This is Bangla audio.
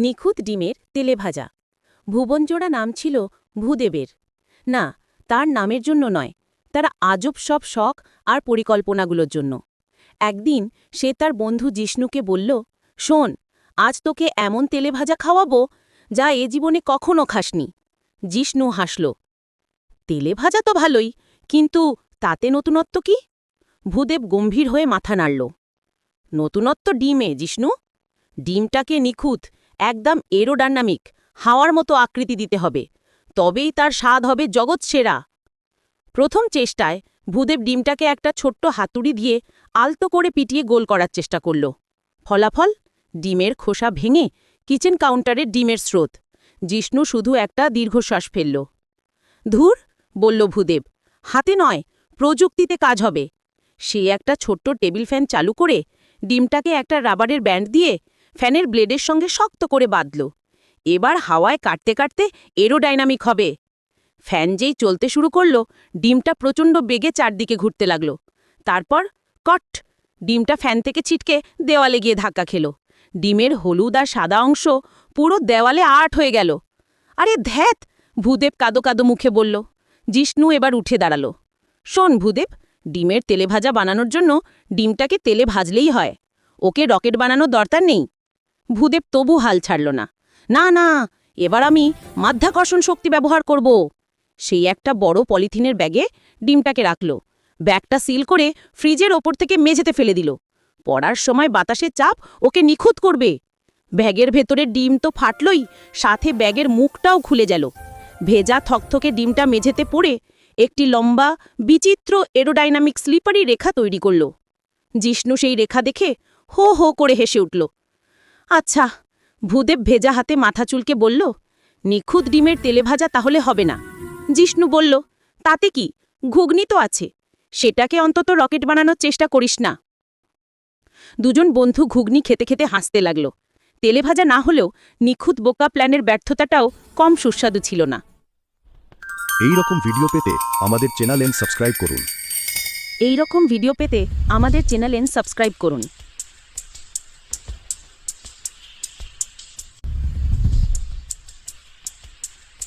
নিখুঁত ডিমের তেলে ভাজা। ভুবনজোড়া নাম ছিল ভূদেবের। না, তার নামের জন্য নয়, তার আজব সব শখ আর পরিকল্পনাগুলোর জন্য। একদিন সে তার বন্ধু জিষ্ণুকে বলল, শোন, আজ তোকে এমন তেলে ভাজা খাওয়াবো যা এ জীবনে কখনো খাসনি। জিষ্ণু হাসল। তেলে ভাজা তো ভালোই, কিন্তু তাতে নতুনত্ব কি? ভূদেব গম্ভীর হয়ে মাথা নাড়ল। নতুনত্ব ডিমে, জিষ্ণু। ডিমটাকে নিখুঁত, একদম এরোডাইনামিক, হাওয়ার মতো আকৃতি দিতে হবে, তবেই তার স্বাদ হবে জগৎ সেরা। প্রথম চেষ্টায় ভূদেব ডিমটাকে একটা ছোট্ট হাতুড়ি দিয়ে আলতো করে পিটিয়ে গোল করার চেষ্টা করল। ফলাফল, ডিমের খোসা ভেঙে কিচেন কাউন্টারে ডিমের স্রোত। জিষ্ণু শুধু একটা দীর্ঘশ্বাস ফেলল। ধুর, বলল ভূদেব, হাতে নয়, প্রযুক্তিতে কাজ হবে। সে একটা ছোট্ট টেবিল ফ্যান চালু করে ডিমটাকে একটা রাবারের ব্যান্ড দিয়ে ফ্যানের ব্লেডের সঙ্গে শক্ত করে বাঁধল। এবার হাওয়ায় কাটতে কাটতে এরোডাইনামিক হবে। ফ্যান যেই চলতে শুরু করল, ডিমটা প্রচণ্ড বেগে চারদিকে ঘুরতে লাগল। তারপর কট, ডিমটা ফ্যান থেকে ছিটকে দেওয়ালে গিয়ে ধাক্কা খেল। ডিমের হলুদ আর সাদা অংশ পুরো দেওয়ালে আর্ট হয়ে গেল। আরে ধ্যাত, ভূদেব কাদো কাদো মুখে বলল। জিষ্ণু এবার উঠে দাঁড়াল। শোন ভূদেব, ডিমের তেলে ভাজা বানানোর জন্য ডিমটাকে তেলে ভাজলেই হয়, ওকে রকেট বানানোর দরকার নেই। ভূদেব তবু হাল ছাড়ল না। না না, এবার আমি মাধ্যাকর্ষণ শক্তি ব্যবহার করব। সেই একটা বড় পলিথিনের ব্যাগে ডিমটাকে রাখল। ব্যাগটা সিল করে ফ্রিজের ওপর থেকে মেঝেতে ফেলে দিল। পড়ার সময় বাতাসের চাপ ওকে নিখুঁত করবে। ব্যাগের ভেতরে ডিম তো ফাটলই, সাথে ব্যাগের মুখটাও খুলে গেল। ভেজা থকথকে ডিমটা মেঝেতে পড়ে একটি লম্বা, বিচিত্র এরোডাইনামিক স্লিপারি রেখা তৈরি করল। জিষ্ণু সেই রেখা দেখে হো হো করে হেসে উঠল। আচ্ছা, ভূদেব ভেজা হাতে মাথা চুলকে বলল, নিখুঁত ডিমের তেলে ভাজা তাহলে হবে না। জিষ্ণু বলল, তাতে কি, ঘুগনি তো আছে, সেটাকে অন্তত রকেট বানানোর চেষ্টা করিস না। দুজন বন্ধু ঘুগনি খেতে খেতে হাসতে লাগল। তেলে ভাজা না হলেও নিখুঁত বোকা প্ল্যানের ব্যর্থতাটাও কম সুস্বাদু ছিল না। এই রকম ভিডিও পেতে আমাদের চ্যানেল সাবস্ক্রাইব করুন।